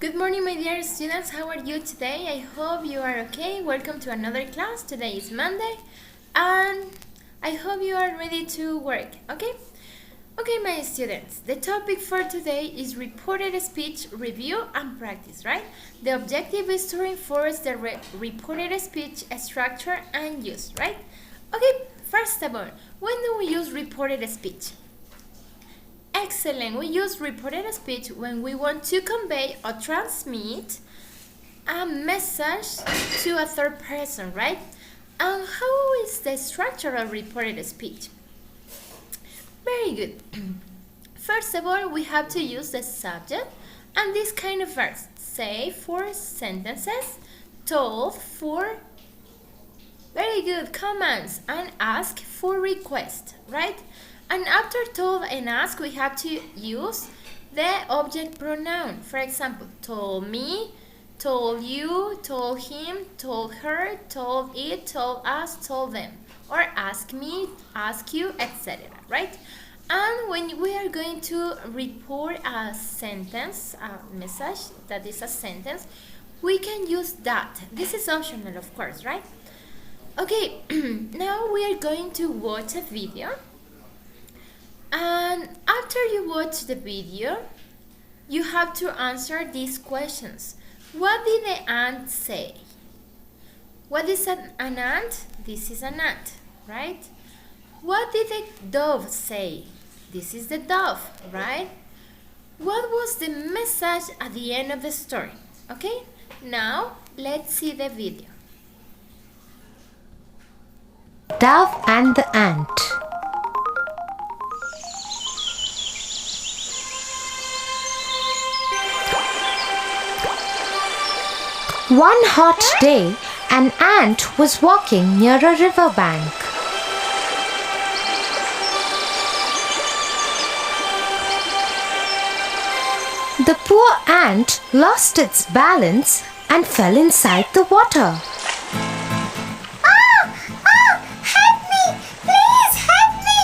Good morning, my dear students. How are you today? I hope you are okay. Welcome to another class. Today is Monday, and I hope you are ready to work, okay? Okay, my students, the topic for today is reported speech review and practice, right? The objective is to reinforce the reported speech structure and use, right? Okay, first of all, when do we use reported speech? Excellent. We use reported speech when we want to convey or transmit a message to a third person, right? And how is the structure of reported speech? Very good. First of all, we have to use the subject and this kind of verbs. Say for sentences, told for very good commands, and ask for request, right? And after told and ask, we have to use the object pronoun. For example, told me, told you, told him, told her, told it, told us, told them. Or ask me, ask you, etc. Right? And when we are going to report a sentence, a message that is a sentence, we can use that. This is optional, of course, right? Okay, now we are going to watch a video. And after you watch the video, you have to answer these questions. What did the ant say? What is an ant? This is an ant, right? What did the dove say? This is the dove, right? What was the message at the end of the story? Okay, now let's see the video. Dove and the ant. One hot day, an ant was walking near a riverbank. The poor ant lost its balance and fell inside the water. Help me! Please help me!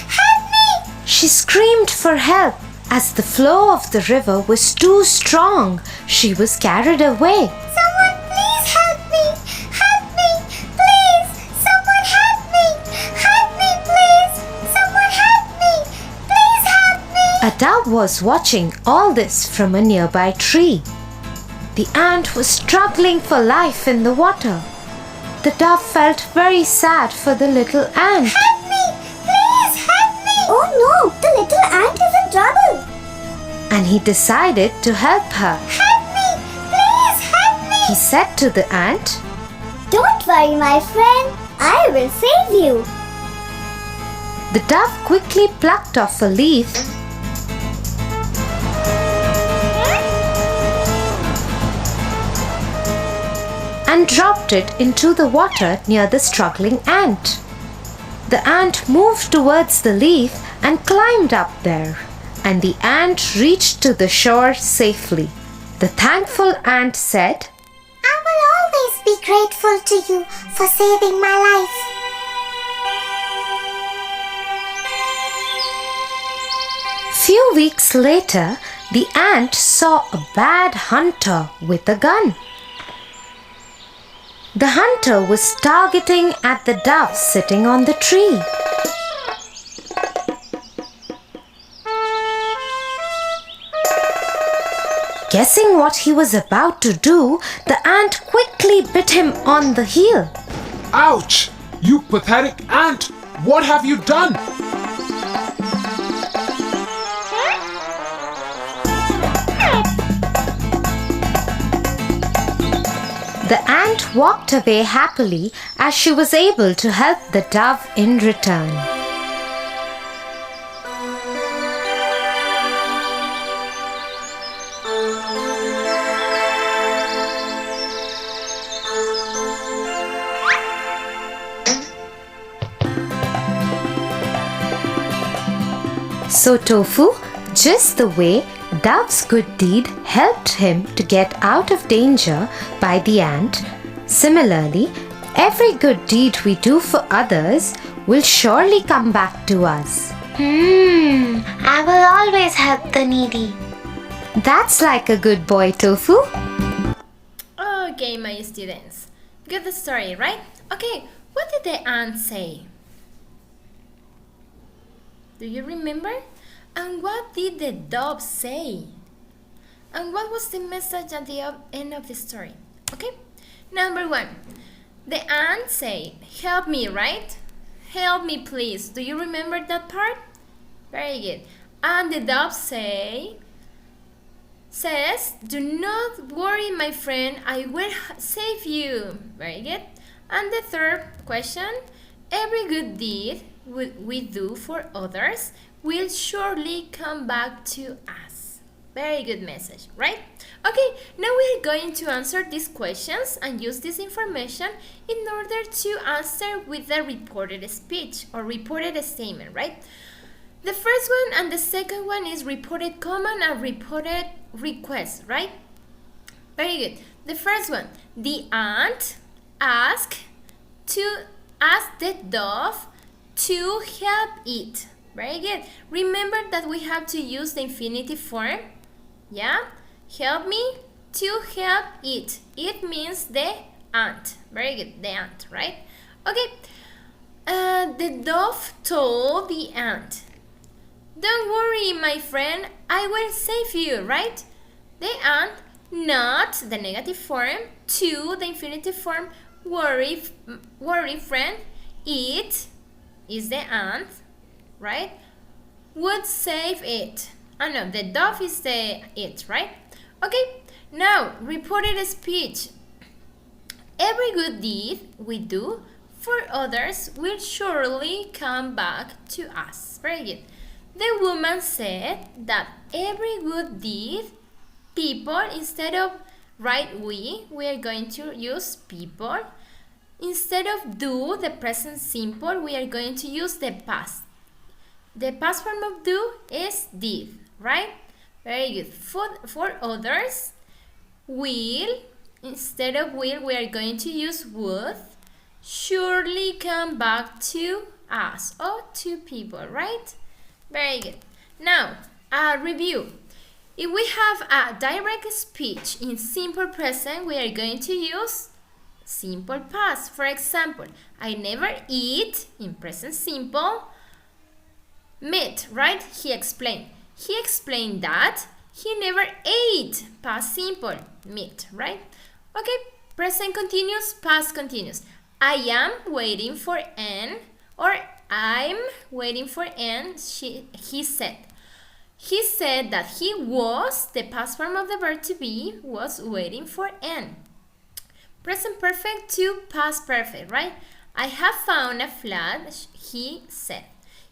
Help me! She screamed for help. As the flow of the river was too strong, she was carried away. Someone please help me! Help me! Please! Someone help me! Help me, please! Someone help me! Please help me! A dove was watching all this from a nearby tree. The ant was struggling for life in the water. The dove felt very sad for the little ant. Help me! Please help me! Oh no! The little ant is in trouble! And he decided to help her. Help me! Please help me! He said to the ant, Don't worry, my friend. I will save you. The dove quickly plucked off a leaf and dropped it into the water near the struggling ant. The ant moved towards the leaf and climbed up there, and the ant reached to the shore safely. The thankful ant said, I will always be grateful to you for saving my life. Few weeks later, the ant saw a bad hunter with a gun. The hunter was targeting at the dove sitting on the tree. Guessing what he was about to do, the ant quickly bit him on the heel. Ouch! You pathetic ant! What have you done? The ant walked away happily as she was able to help the dove in return. So Tofu, just the way Dove's good deed helped him to get out of danger by the ant, similarly, every good deed we do for others will surely come back to us. I will always help the needy. That's like a good boy, Tofu. Okay, my students. Get the story, right? Okay, what did the ant say? Do you remember? And what did the dove say? And what was the message at the end of the story? Okay? Number 1. The ant say, help me, right? Help me, please. Do you remember that part? Very good. And the dove says, do not worry, my friend, I will save you. Very good. And the third question, every good deed we do for others will surely come back to us. Very good message, right? Okay, now we're going to answer these questions and use this information in order to answer with the reported speech or reported statement, right? The first one and the second one is reported command and reported request, right? Very good. The first one, the ant asked the dove to help it. Very good. Remember that we have to use the infinitive form. Yeah? Help me to help it. It means the ant. Very good. The ant, right? Okay. The dove told the ant, don't worry, my friend, I will save you, right? The ant, not the negative form, to the infinitive form, worry friend, it is the ant, right? Would save it. Oh no, the dove is the it, right? Okay, now reported speech. Every good deed we do for others will surely come back to us. Very good. The woman said that every good deed, people, instead of write we are going to use people. Instead of do, the present simple, we are going to use the past. The past form of do is did, right? Very good. For others, will, instead of will, we are going to use would surely come back to us or to people, right? Very good. Now, a review. If we have a direct speech in simple present, we are going to use simple past. For example, I never eat, in present simple, meat, right? He explained. He explained that he never ate, past simple, meat, right? Okay, present continuous, past continuous. I am waiting for Anne, or I'm waiting for Anne, he said. He said that he was, the past form of the verb to be, was waiting for Anne. Present perfect to past perfect, right? I have found a flat, he said.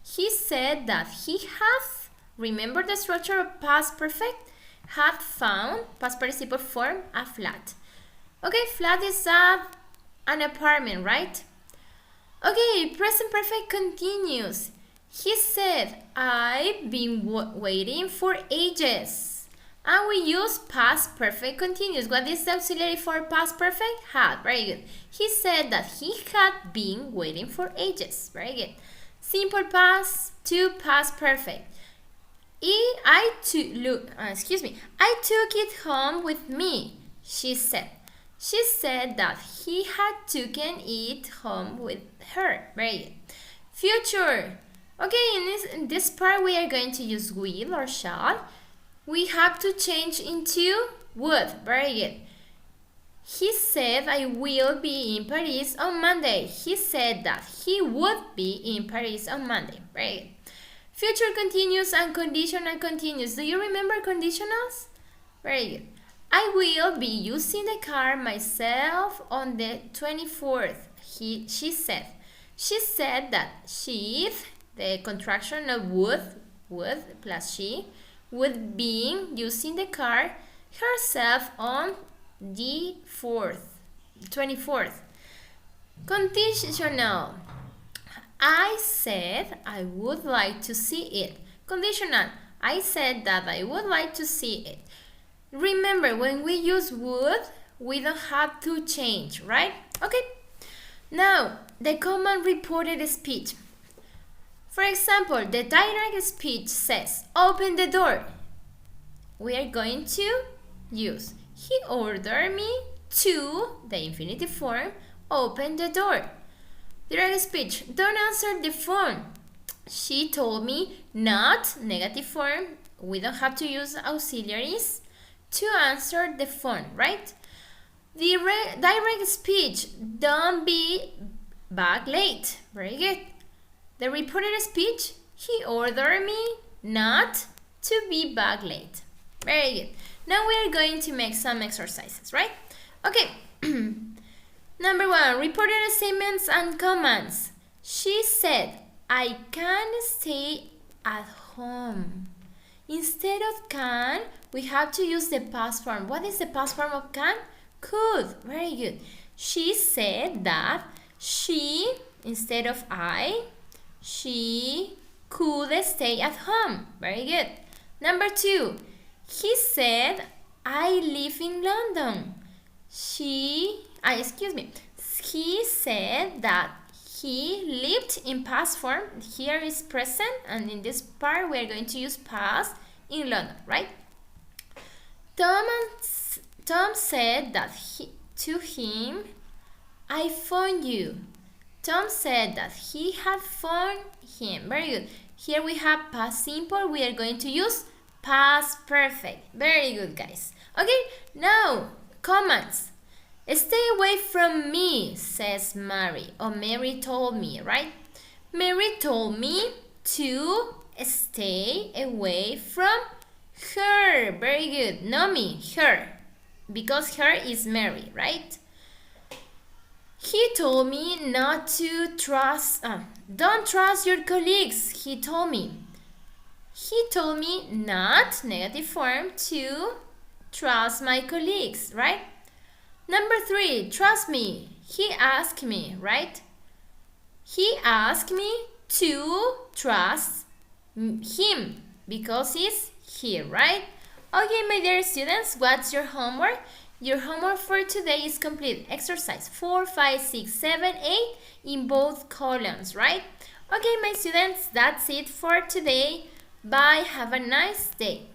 He said that he had, remember the structure of past perfect? Had found, past participle form, a flat. Okay, flat is an apartment, right? Okay, present perfect continues. He said, I've been waiting for ages. And we use past perfect continuous. What is the auxiliary for past perfect? Had. Very good. He said that he had been waiting for ages. Very good. Simple past to past perfect. I took it home with me, she said. She said that he had taken it home with her. Very good. Future. Okay, in this part we are going to use will or shall. We have to change into would. Very good. He said I will be in Paris on Monday. He said that he would be in Paris on Monday. Very good. Future continuous and conditional continuous. Do you remember conditionals? Very good. I will be using the car myself on the 24th, she said. She said that she, the contraction of would plus she, would be using the car herself on the 24th. Conditional. I said I would like to see it. Conditional. I said that I would like to see it. Remember, when we use would, we don't have to change, right? Okay. Now, the common reported speech. For example, the direct speech says, open the door. we are going to use he ordered me to, the infinitive form, open the door. Direct speech, don't answer the phone. She told me not, negative form, we don't have to use auxiliaries, to answer the phone, right? Direct speech, don't be back late. Very good. The reported speech, he ordered me not to be back late. Very good. Now we are going to make some exercises, right? Okay. Number 1, reported statements and commands. She said, I can stay at home. Instead of can, we have to use the past form. What is the past form of can? Could. Very good. She said that she, instead of I, she could stay at home. Very good. Number 2, he said, I live in London. He said that he lived in past form. Here is present, and in this part we are going to use past in London, right? Tom said that to him, I found you. Tom said that he had found him. Very good. Here we have past simple. We are going to use past perfect. Very good, guys. Okay, now commands. Stay away from me, says Mary. Or Mary told me, right? Mary told me to stay away from her. Very good. No me, her. Because her is Mary, right? He told me not to trust, don't trust your colleagues, he told me. He told me not, negative form, to trust my colleagues, right? Number 3, trust me. He asked me, right? He asked me to trust him because he's here, right? Okay, my dear students, what's your homework? Your homework for today is complete. Exercise 4, 5, 6, 7, 8 in both columns, right? Okay, my students, that's it for today. Bye. Have a nice day.